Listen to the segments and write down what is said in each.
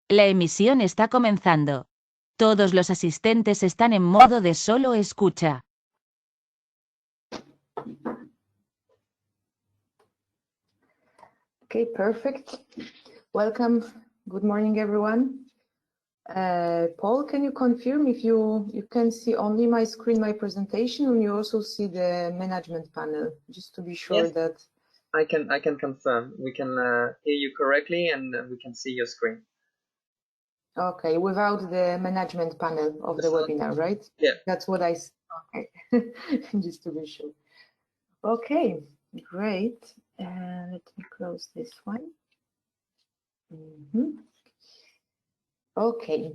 La emisión está comenzando. Todos los asistentes están en modo de solo escucha. Okay, perfect. Welcome. Good morning, everyone. Paul, can you confirm if you can see only my screen, my presentation, and you also see the management panel, just to be sure? Yes, that I can confirm. We can hear you correctly, and we can see your screen. Okay, without the management panel of the webinar, right? Yeah, that's what I. Okay, just to be sure. Okay, great. Let me close this one. Okay.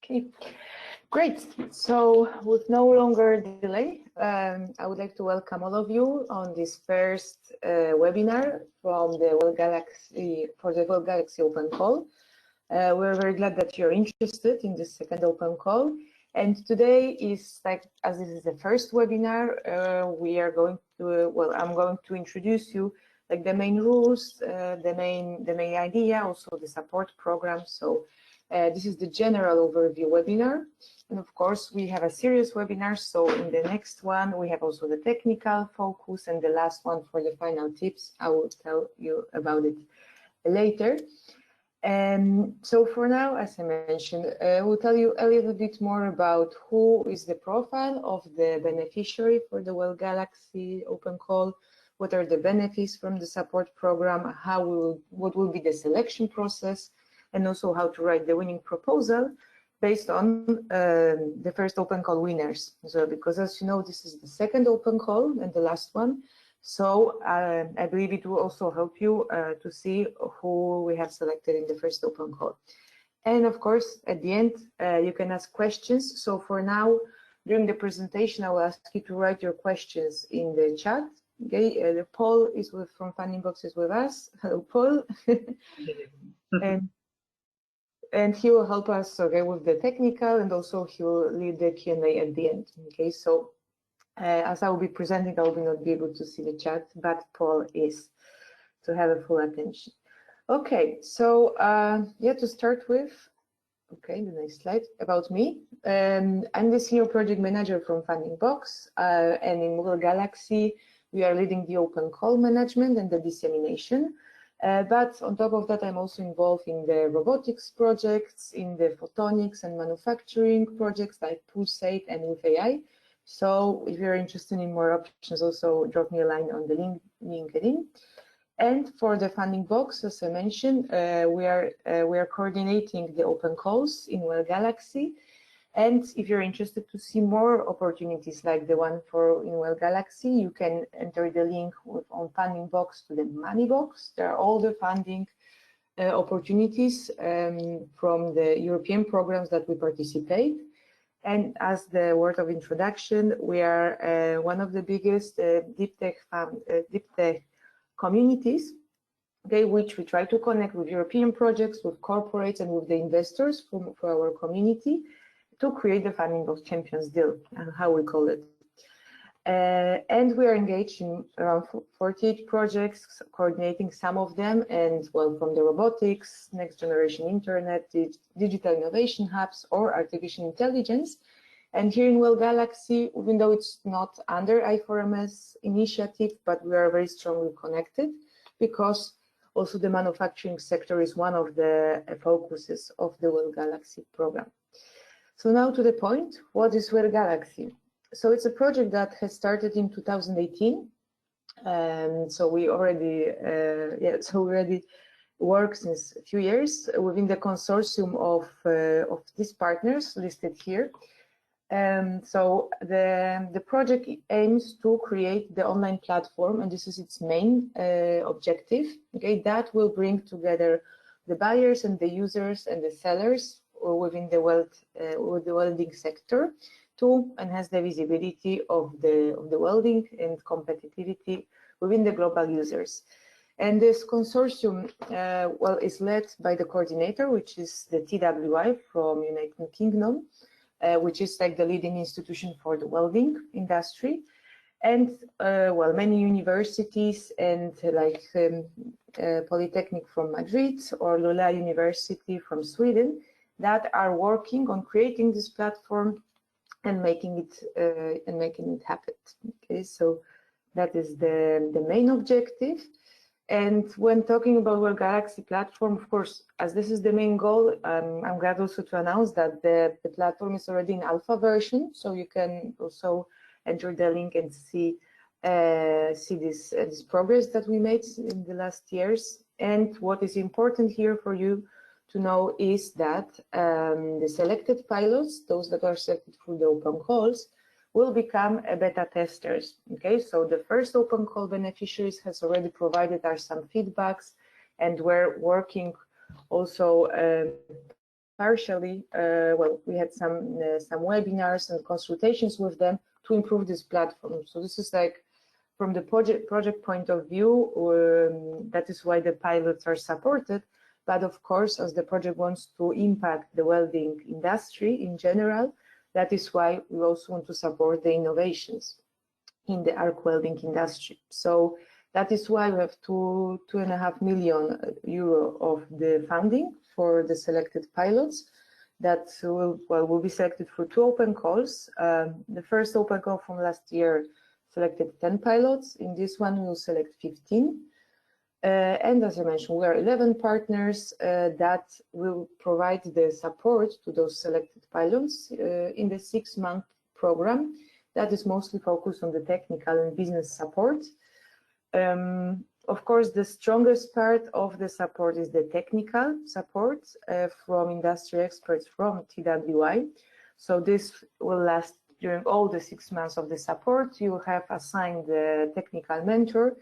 Okay, great. So with no longer delay, I would like to welcome all of you on this first webinar from the WeldGalaxy for the WeldGalaxy Open Call. We're very glad that you're interested in this second open call. And today is as this is the first webinar, we are going to, I'm going to introduce you the main rules, the main idea, also the support program. So this is the general overview webinar. And of course, we have a serious webinar. So in the next one, we have also the technical focus, and the last one for the final tips. I will tell you about it later. So for now, as I mentioned, we'll tell you a little bit more about who is the profile of the beneficiary for the WeldGalaxy Open Call, what are the benefits from the support program, what will be the selection process, and also how to write the winning proposal based on the first open call winners. So because as you know, this is the second open call and the last one. So I believe it will also help you to see who we have selected in the first open call. And of course, at the end, you can ask questions. So for now, during the presentation, I will ask you to write your questions in the chat. Okay, Paul is from Funding Box is with us. Hello, Paul. and he will help us, okay, with the technical, and also he will lead the Q&A at the end. Okay, so as I will be presenting, I will not be able to see the chat, but Paul is, to have a full attention. Okay, so yeah, to start with, okay, the next slide about me. I'm the senior project manager from Funding Box, and in WeldGalaxy, we are leading the open call management and the dissemination. But on top of that, I'm also involved in the robotics projects, in the photonics and manufacturing projects like Pulsate and with AI. So if you're interested in more options, also drop me a line on the LinkedIn. And for the Funding Box, as I mentioned, we are coordinating the open calls in WeldGalaxy. And if you're interested to see more opportunities like the one in WeldGalaxy, you can enter the link on Funding Box to the Money Box. There are all the funding opportunities from the European programs that we participate. And as the word of introduction, we are one of the biggest deep tech communities, okay, which we try to connect with European projects, with corporates, and with the investors for our community, to create the Funding of Champions deal, and how we call it. And we are engaged in around 48 projects, coordinating some of them, and well, from the robotics, next generation internet, digital innovation hubs, or artificial intelligence. And here in WeldGalaxy, even though it's not under I4MS initiative, but we are very strongly connected, because also the manufacturing sector is one of the focuses of the WeldGalaxy program. So now to the point, what is WeldGalaxy? So it's a project that has started in 2018. So we already, already work since a few years within the consortium of these partners listed here. So the project aims to create the online platform, and this is its main objective. Okay, that will bring together the buyers and the users and the sellers within the welding sector to enhance the visibility of the welding and competitivity within the global users. And this consortium, is led by the coordinator, which is the TWI from United Kingdom, which is like the leading institution for the welding industry. And well, many universities and like Polytechnic from Madrid or Lola University from Sweden that are working on creating this platform and making it happen. Okay, so that is the main objective. And when talking about WeldGalaxy platform, of course, as this is the main goal, I'm glad also to announce that the platform is already in alpha version, so you can also enter the link and see this progress that we made in the last years. And what is important here for you to know is that the selected pilots, those that are selected through the open calls, will become beta testers. Okay, so the first open call beneficiaries has already provided us some feedbacks, and we're working also partially. Well, we had some webinars and consultations with them to improve this platform. So this is like from the project point of view, that is why the pilots are supported. But of course, as the project wants to impact the welding industry in general, that is why we also want to support the innovations in the arc welding industry. So that is why we have 2.5 million euro of the funding for the selected pilots that will be selected for 2 open calls. The first open call from last year selected 10 pilots. In this one, we will select 15. And as I mentioned, we are 11 partners that will provide the support to those selected pilots in the 6-month program that is mostly focused on the technical and business support. Of course, the strongest part of the support is the technical support from industry experts from TWI. So this will last during all the 6 months of the support. You will have assigned the technical mentor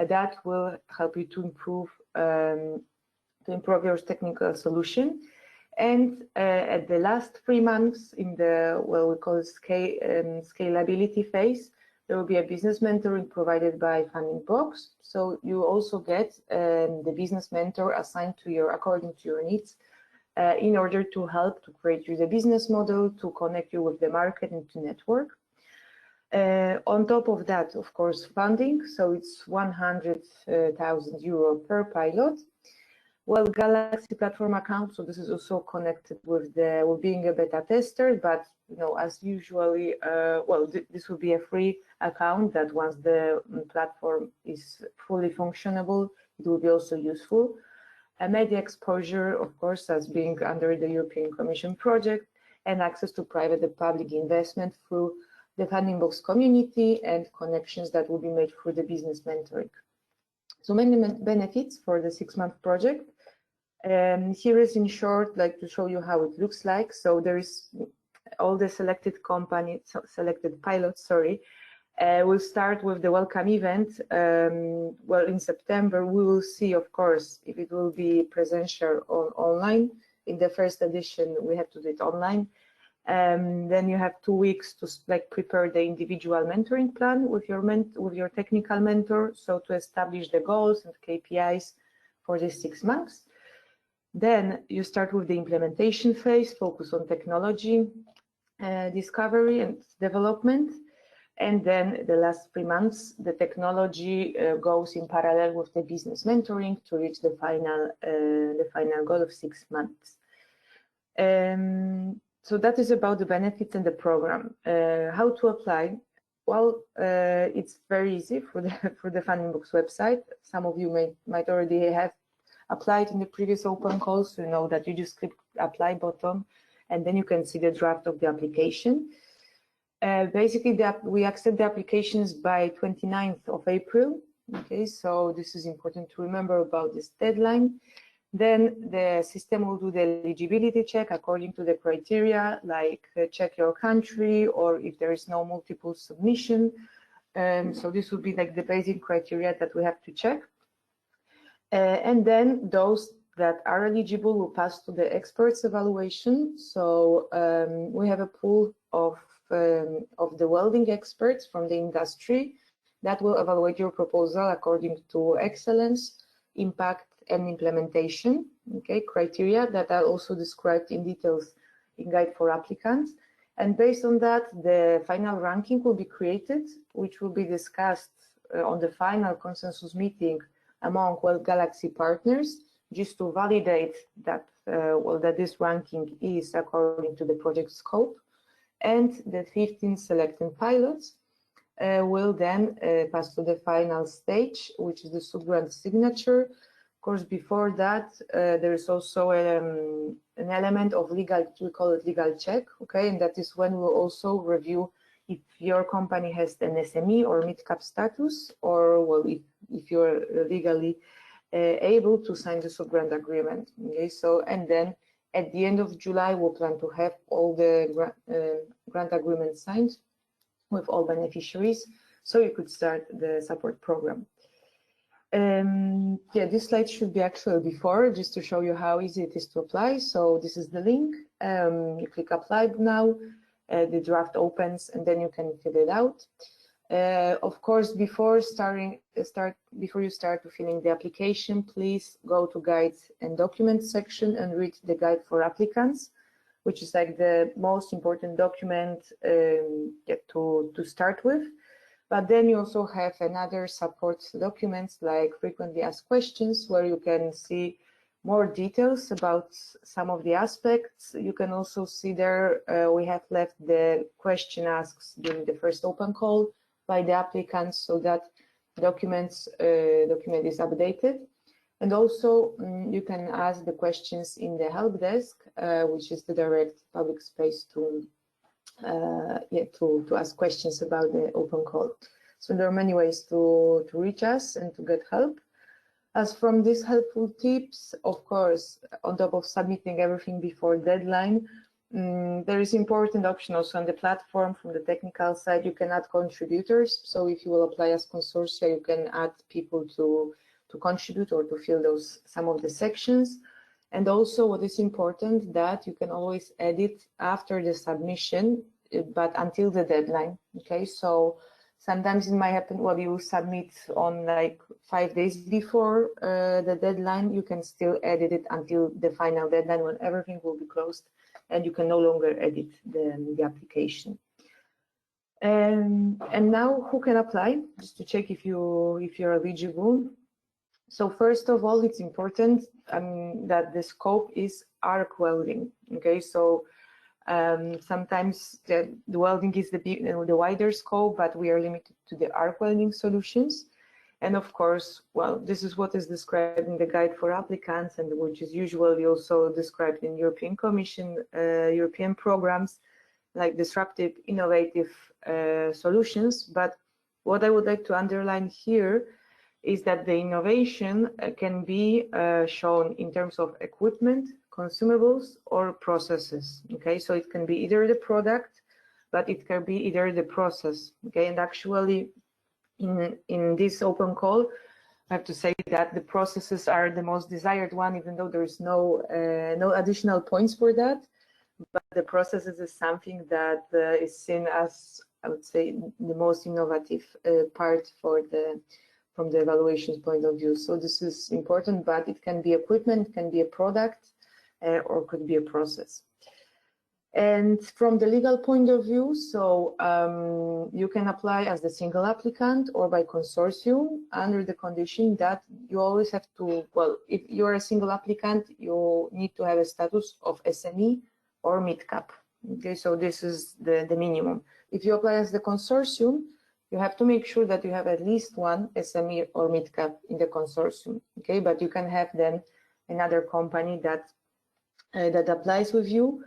that will help you to improve your technical solution. And at the last 3 months in the, well, we call it scalability phase, there will be a business mentoring provided by Funding Box. So you also get the business mentor assigned to your, according to your needs, in order to help to create you the business model, to connect you with the market and to network. On top of that, of course, funding. So it's 100,000 euro per pilot. WeldGalaxy platform account. So this is also connected with being a beta tester, but you know, as usually, this will be a free account that once the platform is fully functionable, it will be also useful. A media exposure, of course, as being under the European Commission project, and access to private and public investment through the Funding Box community and connections that will be made through the business mentoring. So many benefits for the 6-month project. Here is in short, like to show you how it looks like. So there is all the selected pilots, sorry. We'll start with the welcome event. Well, in September, we will see, of course, if it will be presential or online. In the first edition, we have to do it online. Then you have 2 weeks to prepare the individual mentoring plan with your technical mentor, so to establish the goals and KPIs for these 6 months. Then you start with the implementation phase, focus on technology, discovery and development. And then the last 3 months, the technology goes in parallel with the business mentoring to reach the final goal of 6 months. So that is about the benefits and the program. How to apply? Well, it's very easy for the Funding Box website. Some of you might already have applied in the previous open calls, so you know that you just click apply button, and then you can see the draft of the application. Basically, we accept the applications by 29th of April. Okay, so this is important to remember about this deadline. Then the system will do the eligibility check according to the criteria, like check your country or if there is no multiple submission. So this will be like the basic criteria that we have to check. And then those that are eligible will pass to the experts evaluation. So we have a pool of the welding experts from the industry that will evaluate your proposal according to excellence, impact, and implementation, okay, criteria that are also described in details in Guide for Applicants. And based on that, the final ranking will be created, which will be discussed on the final consensus meeting among WeldGalaxy partners, just to validate that that this ranking is according to the project scope. And the 15 selected pilots will then pass to the final stage, which is the subgrant signature. Of course, before that, there is also an element of legal, we call it legal check, okay, and that is when we'll also review if your company has an SME or mid-cap status, or well, if you're legally able to sign the subgrant agreement. Okay, so and then at the end of July, we'll plan to have all the grant agreements signed with all beneficiaries, so you could start the support program. Yeah, this slide should be actually before, just to show you how easy it is to apply. So this is the link. You click apply now, the draft opens, and then you can fill it out. Of course, before you start to filling the application, please go to guides and documents section and read the guide for applicants, which is like the most important document to start with. But then you also have another support documents like frequently asked questions, where you can see more details about some of the aspects. You can also see there we have left the question asks during the first open call by the applicants, so that document is updated. And also you can ask the questions in the help desk, which is the direct public space to ask questions about the open call. So there are many ways to reach us and to get help. As from these helpful tips, of course, on top of submitting everything before deadline, there is important option also on the platform. From the technical side, you can add contributors. So if you will apply as consortia, you can add people to contribute or to fill some of the sections. And also what is important, that you can always edit after the submission, but until the deadline. Okay, so sometimes it might happen while you submit on like 5 days before the deadline, you can still edit it until the final deadline when everything will be closed and you can no longer edit the application. And now who can apply? Just to check if you're eligible. So first of all, it's important that the scope is arc welding. Okay, so sometimes the welding is the wider scope, but we are limited to the arc welding solutions. And of course, well, this is what is described in the guide for applicants, and which is usually also described in European Commission, European programs, like disruptive, innovative solutions. But what I would like to underline here is that the innovation can be shown in terms of equipment, consumables, or processes. Okay, so it can be either the product, but it can be either the process. Okay, and actually in this open call, I have to say that the processes are the most desired one, even though there is no additional points for that. But the processes is something that is seen as, I would say, the most innovative part from the evaluation point of view. So this is important, but it can be equipment, it can be a product, or could be a process. And from the legal point of view, so you can apply as the single applicant or by consortium, under the condition that you always have to, well, if you're a single applicant, you need to have a status of SME or mid-cap. Okay, so this is the minimum. If you apply as the consortium, you have to make sure that you have at least one SME or mid-cap in the consortium. Okay, but you can have then another company that applies with you,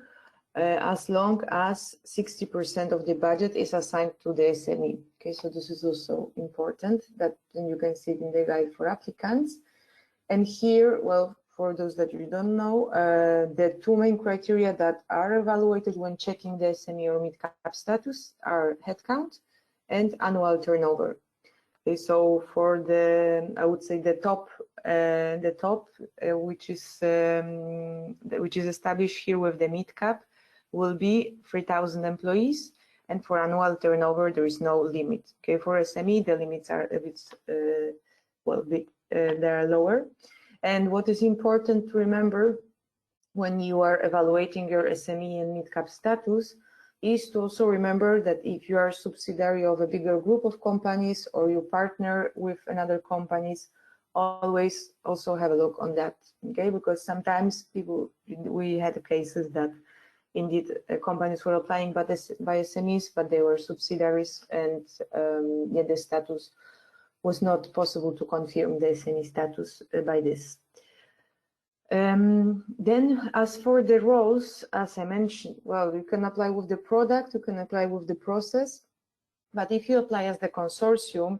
as long as 60% of the budget is assigned to the SME. Okay, so this is also important, that then you can see it in the guide for applicants. And here, well, for those that you don't know, the two main criteria that are evaluated when checking the SME or mid-cap status are headcount and annual turnover. Okay, so for the, I would say the top, which is established here with the mid-cap, will be 3,000 employees, and for annual turnover there is no limit. Okay, for SME the limits are a bit they are lower. And what is important to remember when you are evaluating your SME and mid-cap status, is to also remember that if you are a subsidiary of a bigger group of companies or you partner with another companies, always also have a look on that, okay? Because sometimes we had cases that indeed companies were applying by SMEs, but they were subsidiaries, and yeah, the status was not possible to confirm the SME status by this. Then as for the roles, as I mentioned, well, you can apply with the product, you can apply with the process, but if you apply as the consortium,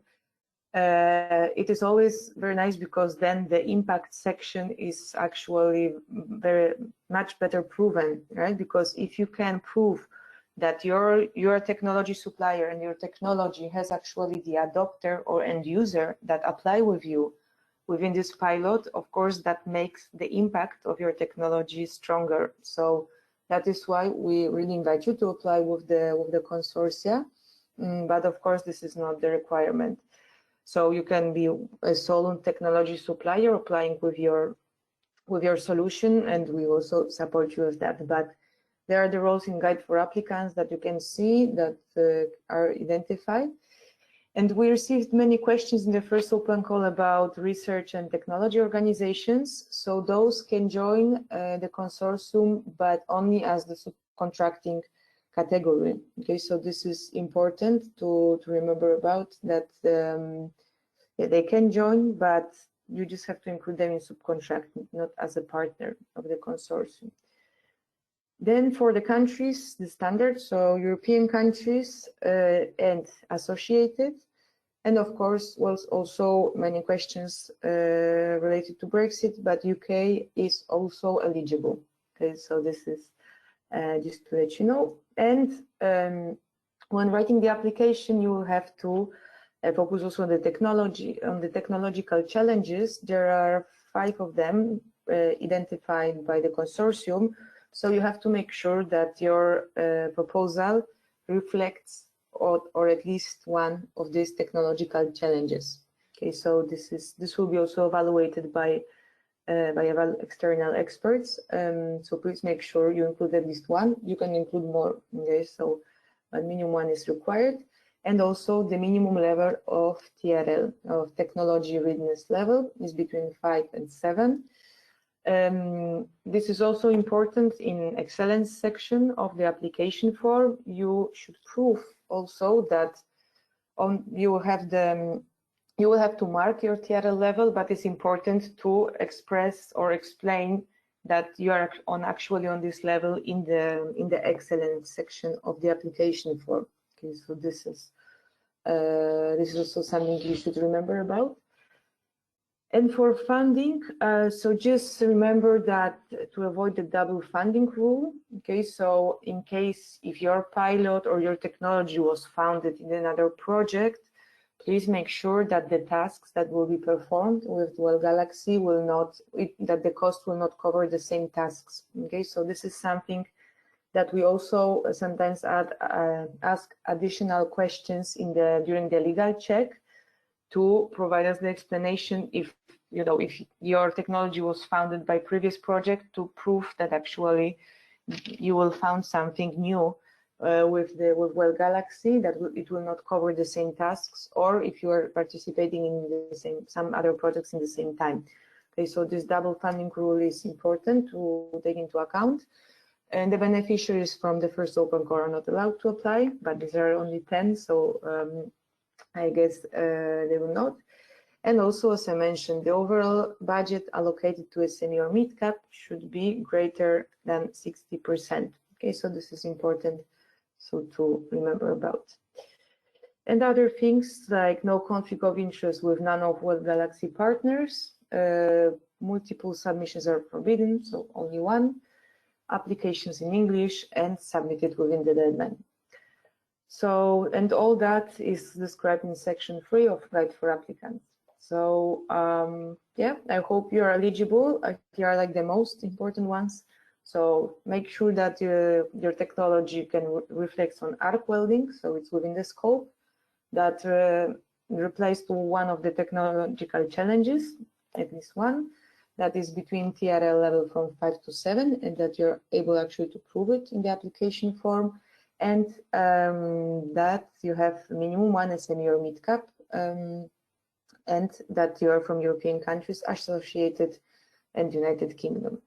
it is always very nice, because then the impact section is actually very much better proven, right? Because if you can prove that your technology supplier and your technology has actually the adopter or end user that apply with you within this pilot, of course, that makes the impact of your technology stronger. So that is why we really invite you to apply with the consortia, but of course, this is not the requirement. So you can be a solo technology supplier applying with your solution, and we also support you with that. But there are the roles in Guide for Applicants that you can see that are identified. And we received many questions in the first open call about research and technology organizations. So those can join the consortium, but only as the subcontracting category. Okay, so this is important to remember about that. Yeah, they can join, but you just have to include them in subcontracting, not as a partner of the consortium. Then for the countries, the standards, so European countries and associated, and of course was also many questions related to Brexit, but UK is also eligible. Okay, so this is just to let you know. And when writing the application, you will have to focus also on the technology, on the technological challenges. There are 5 of them identified by the consortium. So you have to make sure that your proposal reflects or at least one of these technological challenges. Okay, so this will be also evaluated by external experts. So please make sure you include at least one. You can include more. Okay, so a minimum 1 is required, and also the minimum level of TRL, of technology readiness level, is between 5 and 7. This is also important in excellence section of the application form. You should prove also that you will have to mark your TRL level, but it's important to express or explain that you are actually on this level in the excellence section of the application form. Okay, so this is also something you should remember about. And for funding, so just remember that to avoid the double funding rule, okay, so in case if your pilot or your technology was founded in another project, please make sure that the tasks that will be performed with WeldGalaxy will not, that the cost will not cover the same tasks, okay, so this is something that we also sometimes ask additional questions during the legal check, to provide us the explanation if your technology was founded by previous project, to prove that actually you will found something new with WeldGalaxy, that it will not cover the same tasks, or if you are participating in some other projects in the same time. Okay, so this double funding rule is important to take into account. And the beneficiaries from the first open call are not allowed to apply, but there are only 10, so I guess they will not. And also, as I mentioned, the overall budget allocated to SME or mid-cap should be greater than 60%. Okay, so this is important to remember about. And other things like no conflict of interest with none of WeldGalaxy partners, multiple submissions are forbidden, so only 1, applications in English, and submitted within the deadline. So, and all that is described in section 3 of Guide for Applicants. So, yeah, I hope you are eligible. Here are like the most important ones. So make sure that your technology can reflect on arc welding, so it's within the scope, that replies to one of the technological challenges, at least one, that is between TRL level from 5 to 7, and that you're able actually to prove it in the application form. and that you have minimum one SME or mid-cap, and that you are from European countries, associated, and United Kingdom.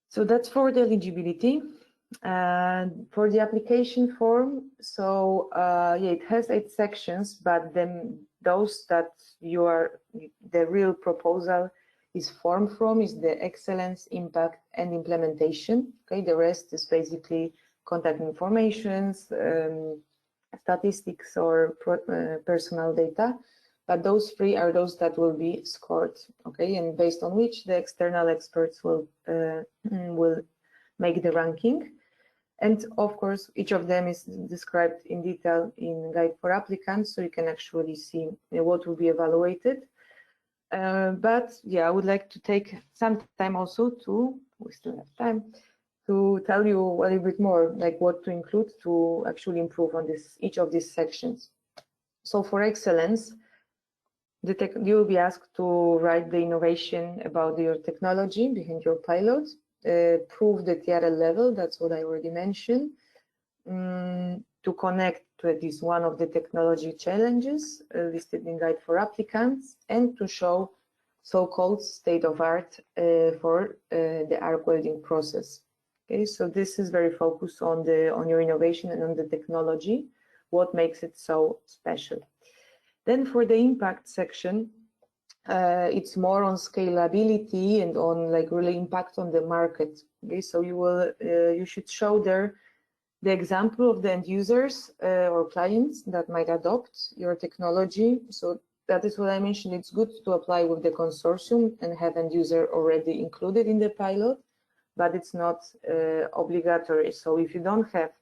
So that's for the eligibility. For the application form, so yeah, it has 8 sections, but then those that the real proposal is formed from is the excellence, impact, and implementation. Okay, the rest is basically contact informations, statistics, or personal data. But those 3 are those that will be scored. Okay, and based on which the external experts will make the ranking. And of course, each of them is described in detail in Guide for Applicants, so you can actually see what will be evaluated. But yeah, I would like to take some time also we still have time, to tell you a little bit more, like what to include to actually improve on each of these sections. So for excellence, you will be asked to write the innovation about your technology behind your pilot. Prove the TRL level, that's what I already mentioned, to connect to at least one of the technology challenges listed in Guide for Applicants, and to show so-called state of art for the arc welding process. Okay, so this is very focused on your innovation and on the technology, what makes it so special. Then for the impact section, it's more on scalability and on like really impact on the market. Okay, so you should show there the example of the end users or clients that might adopt your technology. So that is what I mentioned. It's good to apply with the consortium and have end user already included in the pilot, but it's not obligatory. So if you don't have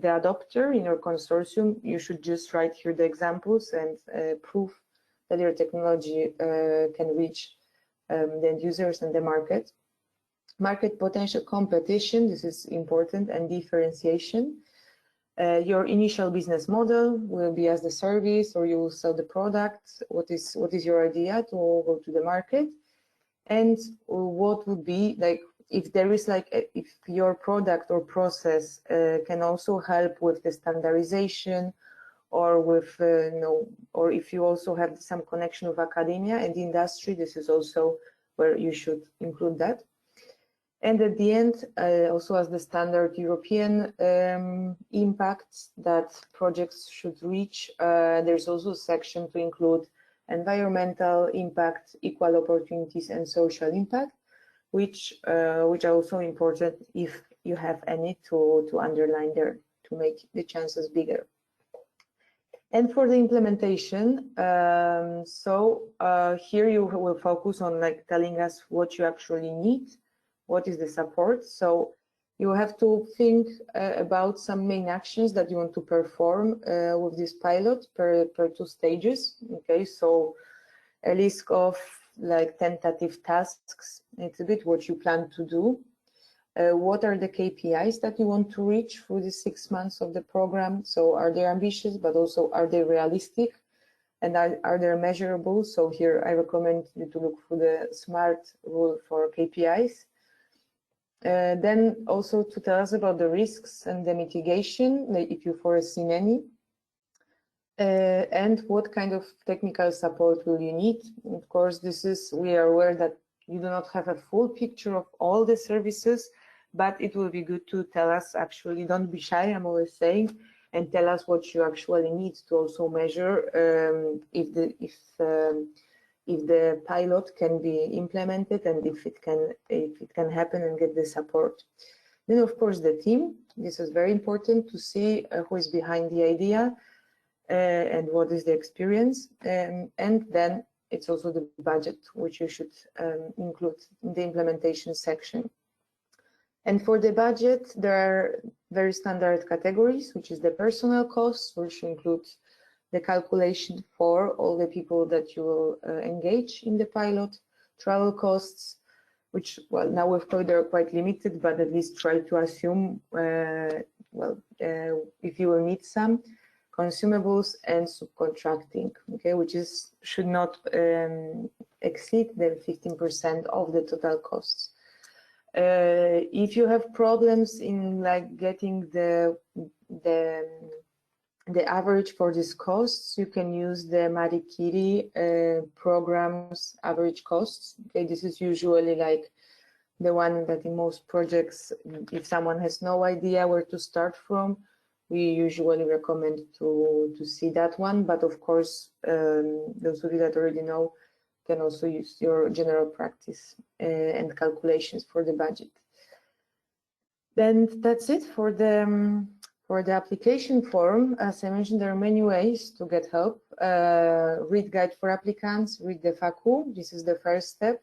the adopter in your consortium, you should just write here the examples and prove that your technology can reach the end users and the market. Market potential competition, this is important, and differentiation. Your initial business model will be as the service, or you will sell the product. What is your idea to go to the market? And what would be like, if there is like, if your product or process can also help with the standardization, or with or if you also have some connection with academia and industry, this is also where you should include that. And at the end, also as the standard European impacts that projects should reach, there's also a section to include environmental impact, equal opportunities, and social impact, which are also important if you have any to underline there to make the chances bigger. And for the implementation, here you will focus on like telling us what you actually need, what is the support. So you have to think about some main actions that you want to perform with this pilot per 2 stages. Okay, so a list of like tentative tasks. It's a bit what you plan to do. What are the KPIs that you want to reach through the 6 months of the program? So are they ambitious, but also are they realistic? And are they measurable? So here I recommend you to look for the SMART rule for KPIs. Then also to tell us about the risks and the mitigation, like if you foresee any. And what kind of technical support will you need? Of course, we are aware that you do not have a full picture of all the services, but it will be good to tell us, actually, don't be shy, I'm always saying, and tell us what you actually need to also measure if the pilot can be implemented and if it can happen and get the support. Then, of course, the team. This is very important to see who is behind the idea and what is the experience. And then it's also the budget, which you should include in the implementation section. And for the budget, there are very standard categories, which is the personnel costs, which includes the calculation for all the people that you will engage in the pilot, travel costs, which, well, now with COVID are quite limited, but at least try to assume, if you will need some, consumables, and subcontracting, okay, which should not exceed the 15% of the total costs. If you have problems in like getting the average for these costs, you can use the Marie Curie program's average costs. Okay, this is usually like the one that in most projects, if someone has no idea where to start from, we usually recommend to see that one. But of course, those of you that already know can also use your general practice and calculations for the budget. Then that's it for the application form. As I mentioned, there are many ways to get help. Read guide for applicants, read the FAQ. This is the first step.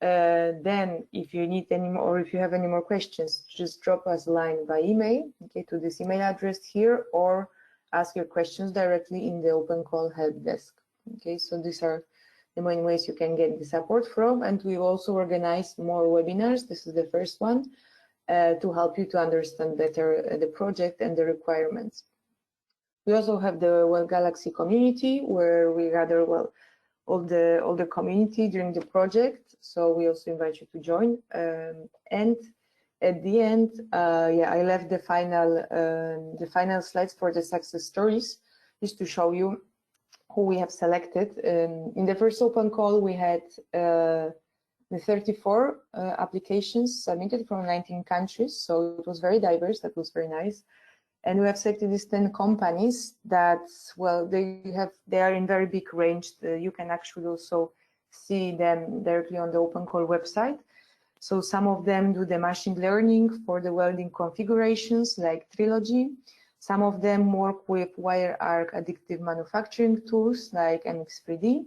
Then if you need any more, or if you have any more questions, just drop us a line by email, okay, to this email address here, or ask your questions directly in the open call help desk. Okay, so these are the main ways you can get the support from, and we also organize more webinars. This is the first one to help you to understand better the project and the requirements. We also have the WeldGalaxy Community, where we gather all the community during the project. So we also invite you to join. And at the end, yeah, I left the final slides for the success stories, just to show you who we have selected. In the first open call, we had the 34 applications submitted from 19 countries. So it was very diverse. That was very nice. And we have selected these 10 companies that, well, they are in very big range. You can actually also see them directly on the open call website. So some of them do the machine learning for the welding configurations like Trilogy. Some of them work with wire arc additive manufacturing tools like MX3D.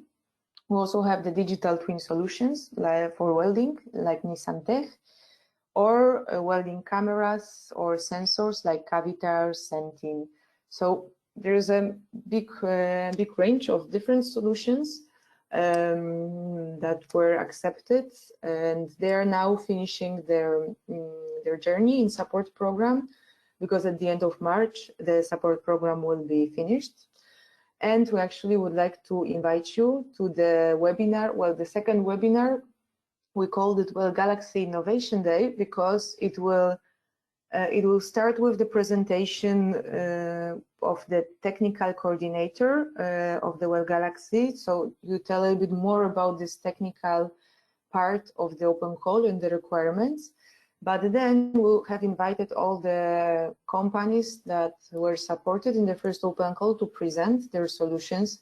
We also have the digital twin solutions for welding like Nissan Tech, or welding cameras or sensors like Cavitar, Sentin. So there's a big range of different solutions that were accepted, and they are now finishing their journey in support program, because at the end of March the support program will be finished. And we actually would like to invite you to the webinar, well, the second webinar. We called it WeldGalaxy Innovation Day because it will start with the presentation of the technical coordinator of the WeldGalaxy. So you tell a little bit more about this technical part of the open call and the requirements. But then we'll have invited all the companies that were supported in the first open call to present their solutions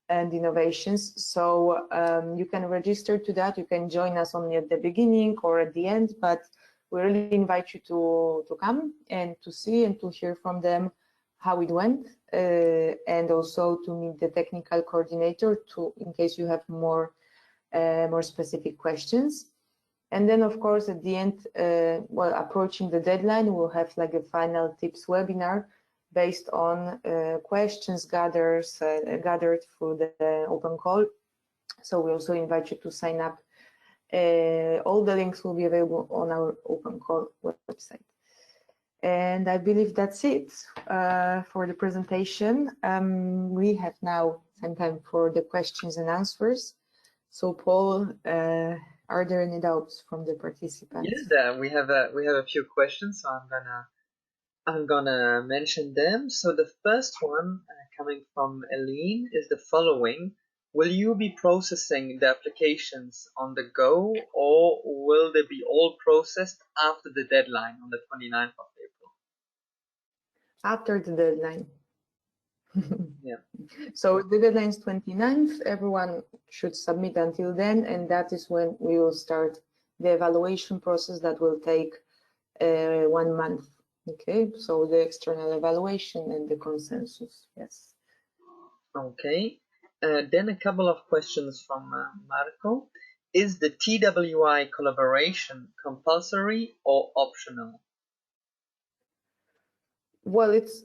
and innovations. So you can register to that. You can join us only at the beginning or at the end, but we really invite you to come and to see and to hear from them how it went, and also to meet the technical coordinator in case you have more specific questions. And then, of course, at the end, well, approaching the deadline, we'll have like a final tips webinar based on questions gathered through the open call. So we also invite you to sign up. All the links will be available on our open call website. And I believe that's it for the presentation. We have now some time for the questions and answers. So Paul, are there any doubts from the participants? Yes, we have a few questions, so I'm gonna mention them. So the first one coming from Eileen is the following: will you be processing the applications on the go, or will they be all processed after the deadline on the 29th of April? After the deadline. Yeah. So the deadline is 29th. Everyone should submit until then, and that is when we will start the evaluation process that will take 1 month. Okay, so the external evaluation and the consensus. Yes. Okay. Then a couple of questions from Marco. Is the TWI collaboration compulsory or optional? Well, it's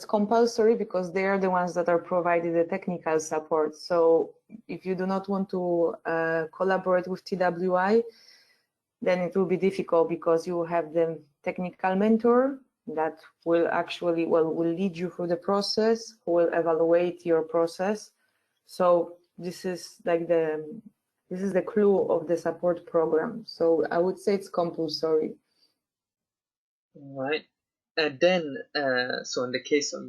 compulsory because they are the ones that are providing the technical support. So if you do not want to collaborate with TWI, then it will be difficult, because you have the technical mentor that will actually will lead you through the process, who will evaluate your process. So this is like the This is the clue of the support program. So I would say it's compulsory. Right. And then, so in the case of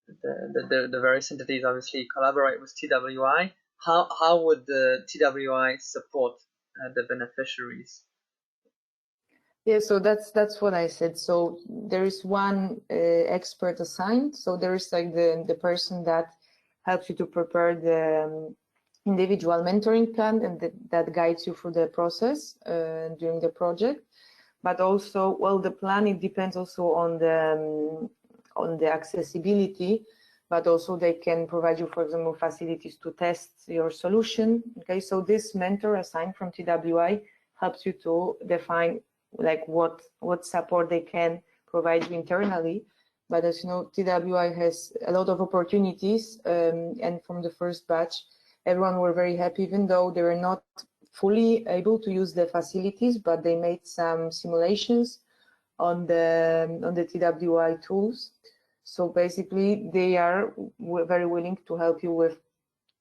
the various entities obviously collaborate with TWI, how would the TWI support the beneficiaries? Yeah, so that's what I said. So there is one expert assigned. So there is like the person that helps you to prepare the individual mentoring plan and that guides you through the process during the project. But also, well, the plan, it depends also on the accessibility, but also they can provide you, for example, facilities to test your solution. Okay, so this mentor assigned from TWI helps you to define like what support they can provide you internally. But as you know, TWI has a lot of opportunities, and from the first batch, everyone were very happy, even though they were not fully able to use the facilities, but they made some simulations on the TWI tools. So basically, they are very willing to help you with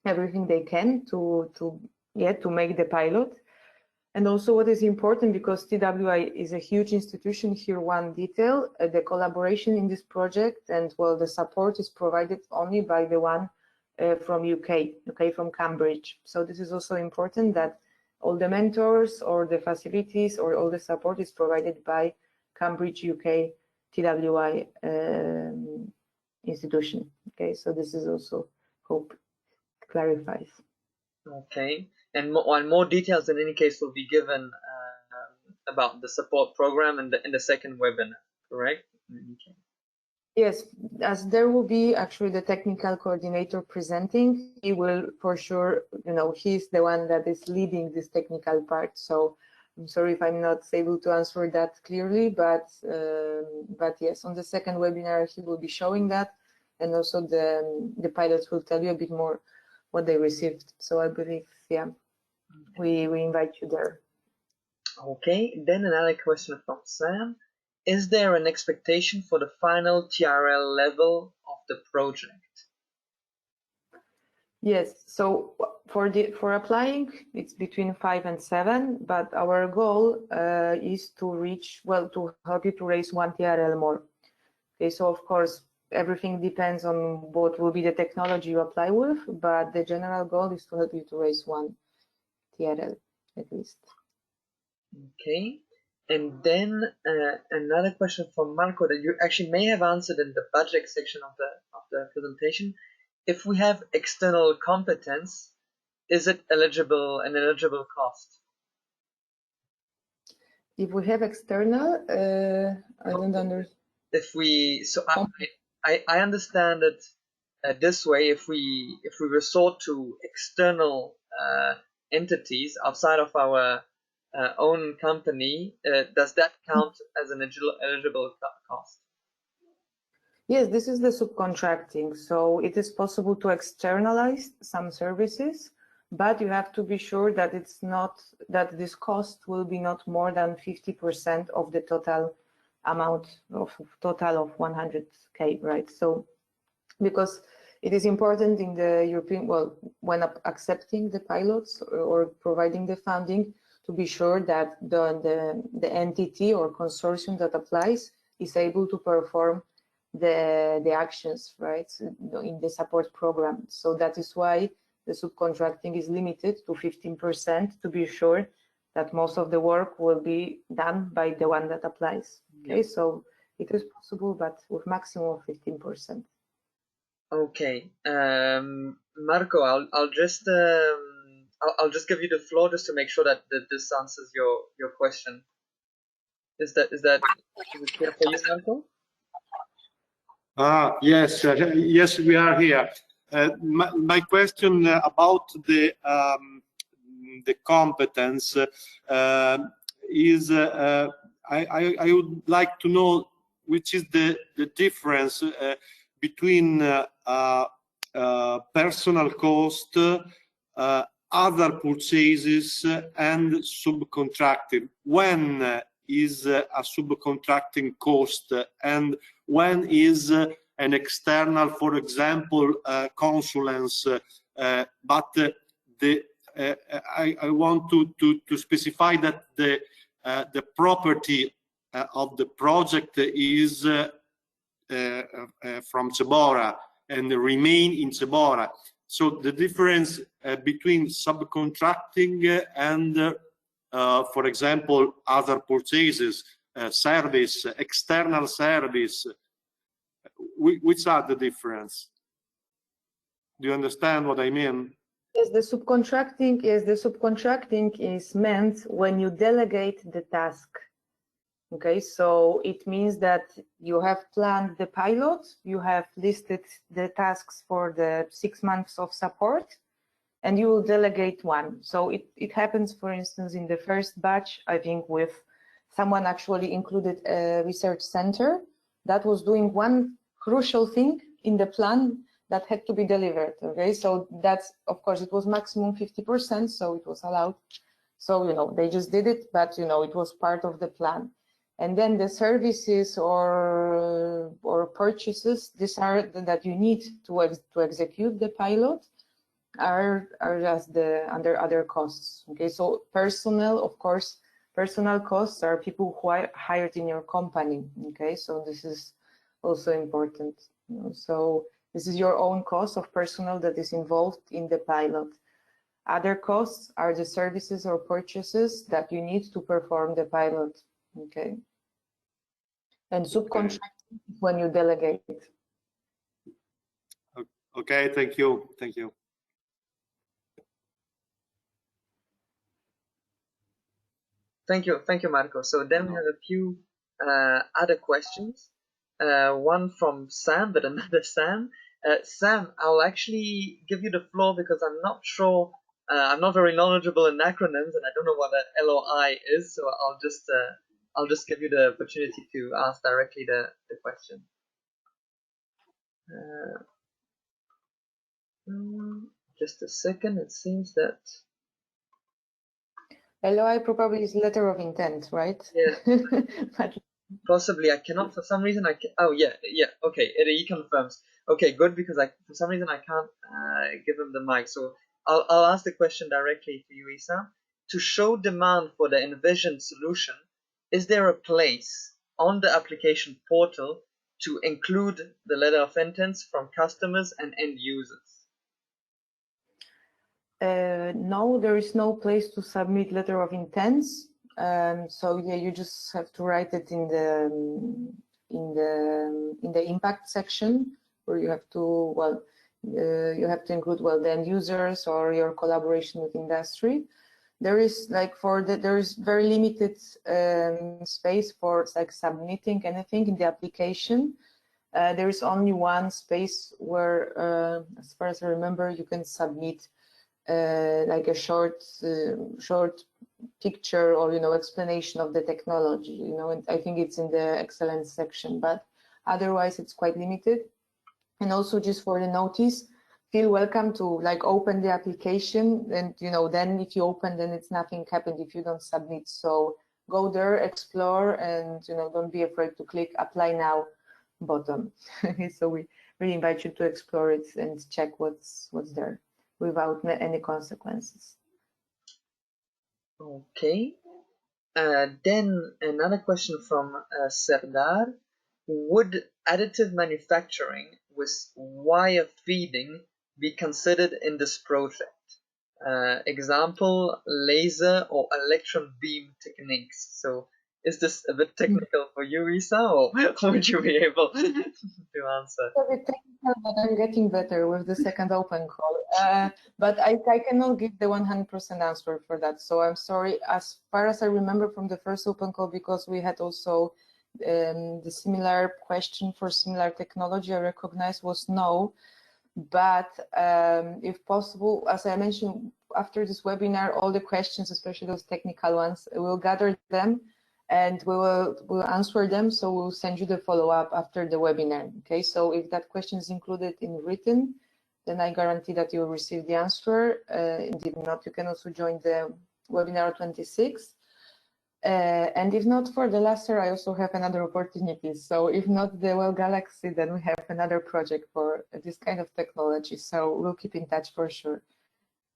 everything they can to make the pilot. And also what is important, because TWI is a huge institution, here one detail, the collaboration in this project and well, the support is provided only by the one from UK, okay, from Cambridge. So this is also important that all the mentors or the facilities or all the support is provided by Cambridge UK TWI institution. Okay, so this is also, hope clarifies. Okay, and more details in any case will be given about the support program in the second webinar, correct? Okay. Yes, as there will be actually the technical coordinator presenting, he will for sure, you know, he's the one that is leading this technical part. So I'm sorry if I'm not able to answer that clearly, but yes, on the second webinar he will be showing that, and also the pilots will tell you a bit more what they received. So I believe, yeah, we invite you there. Okay, then another question from Sam. Is there an expectation for the final TRL level of the project? Yes, so for applying, it's between 5 and 7, but our goal is to reach, well, to help you to raise 1 TRL more. Okay, so of course, everything depends on what will be the technology you apply with, but the general goal is to help you to raise 1 TRL at least. Okay, and then another question from Marco that you actually may have answered in the budget section of the presentation. If we have external competence, is it an eligible cost? If we have external, I don't understand. If we, so I understand it this way. If we resort to external entities outside of our own company, does that count as an eligible cost? Yes, this is the subcontracting. So it is possible to externalize some services, but you have to be sure that it's not, that this cost will be not more than 50% of the total amount of 100K, right? So because it is important in the European, well, when accepting the pilots or providing the funding, to be sure that the entity or consortium that applies is able to perform the actions, right, in the support program. So that is why the subcontracting is limited to 15% to be sure that most of the work will be done by the one that applies. Okay, so it is possible, but with maximum of 15%. Okay, Marco, I'll just give you the floor just to make sure that this answers your question. Is it clear for you, Marco? Yes, yes, we are here. My question about the competence is I would like to know which is the difference between personal cost, other purchases, and subcontracting. When is a subcontracting cost, and when is an external, for example, consultants, but the I want to specify that the property of the project is from Cebora and remain in Cebora. So the difference between subcontracting and, for example, other purchases, service, external service, which are the difference? Do you understand what I mean? Yes, the subcontracting is meant when you delegate the task. Okay, so it means that you have planned the pilot, you have listed the tasks for the 6 months of support, and you will delegate one. So it happens, for instance, in the first batch, I think, with someone actually included a research center that was doing one crucial thing in the plan that had to be delivered. Okay, so that's, of course, it was maximum 50%, so it was allowed. So, you know, they just did it, but, you know, it was part of the plan. And then the services or purchases, these are that you need to execute the pilot, are just under other costs. Okay, so personnel, of course, personal costs are people who are hired in your company. Okay, so this is also important. You know, so this is your own cost of personnel that is involved in the pilot. Other costs are the services or purchases that you need to perform the pilot. Okay. And subcontracting is when you delegate. Okay, thank you. Thank you. Thank you, Marco. So then we have a few other questions. One from Sam, but another Sam. Sam, I'll actually give you the floor because I'm not sure, I'm not very knowledgeable in acronyms, and I don't know what an LOI is. So I'll just give you the opportunity to ask directly the question. Just a second. It seems that LOI probably is letter of intent, right? Yeah. But possibly I cannot for some reason. Oh yeah. Okay, he confirms. Okay, good, because for some reason I can't give him the mic. So I'll ask the question directly to you, Isa. To show demand for the envisioned solution, is there a place on the application portal to include the letter of intent from customers and end users? no, there is no place to submit letter of intents. So yeah, you just have to write it in the impact section, where you have to include the end users or your collaboration with industry. There is there is very limited space for submitting anything in the application. There is only one space where, as far as I remember, you can submit a short picture or explanation of the technology. And I think it's in the excellence section, but otherwise it's quite limited. And also, just for the notice, feel welcome to open the application, and then if you open, then it's nothing happened if you don't submit. So go there, explore, and don't be afraid to click apply now button. So we really invite you to explore it and check what's there without any consequences. Okay. Then another question from Serdar. Would additive manufacturing with wire feeding be considered in this project? Example, laser or electron beam techniques. So is this a bit technical for you, Isa, or would you be able to answer? It's a bit technical, but I'm getting better with the second open call. But I cannot give the 100% answer for that. So I'm sorry. As far as I remember from the first open call, because we had also the similar question for similar technology, I recognize was no. But if possible, as I mentioned, after this webinar, all the questions, especially those technical ones, we'll gather them and we'll answer them. So we'll send you the follow-up after the webinar. Okay, so if that question is included in written, then I guarantee that you will receive the answer. And if not, you can also join the webinar 26. And if not for the laser, I also have another opportunity. So if not the WeldGalaxy, then we have another project for this kind of technology. So we'll keep in touch for sure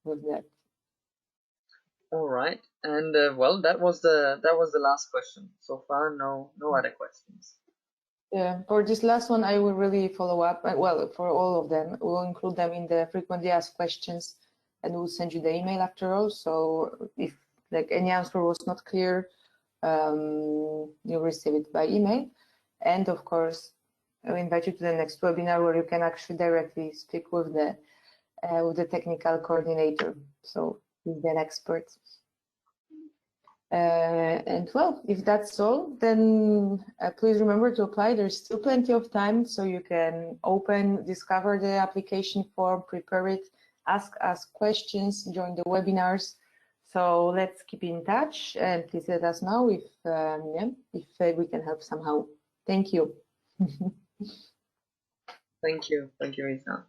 with that. All right, and well, that was the last question. So far, no other questions. Yeah, for this last one, I will really follow up. Well, for all of them, we'll include them in the frequently asked questions, and we'll send you the email after all. So if like any answer was not clear, you'll receive it by email. And of course, I invite you to the next webinar where you can actually directly speak with the technical coordinator, so with the expert. And well, if that's all, then please remember to apply. There's still plenty of time, so you can discover the application form, prepare it, ask us questions, join the webinars. So let's keep in touch, and please let us know if we can help somehow. Thank you. Thank you, Isa.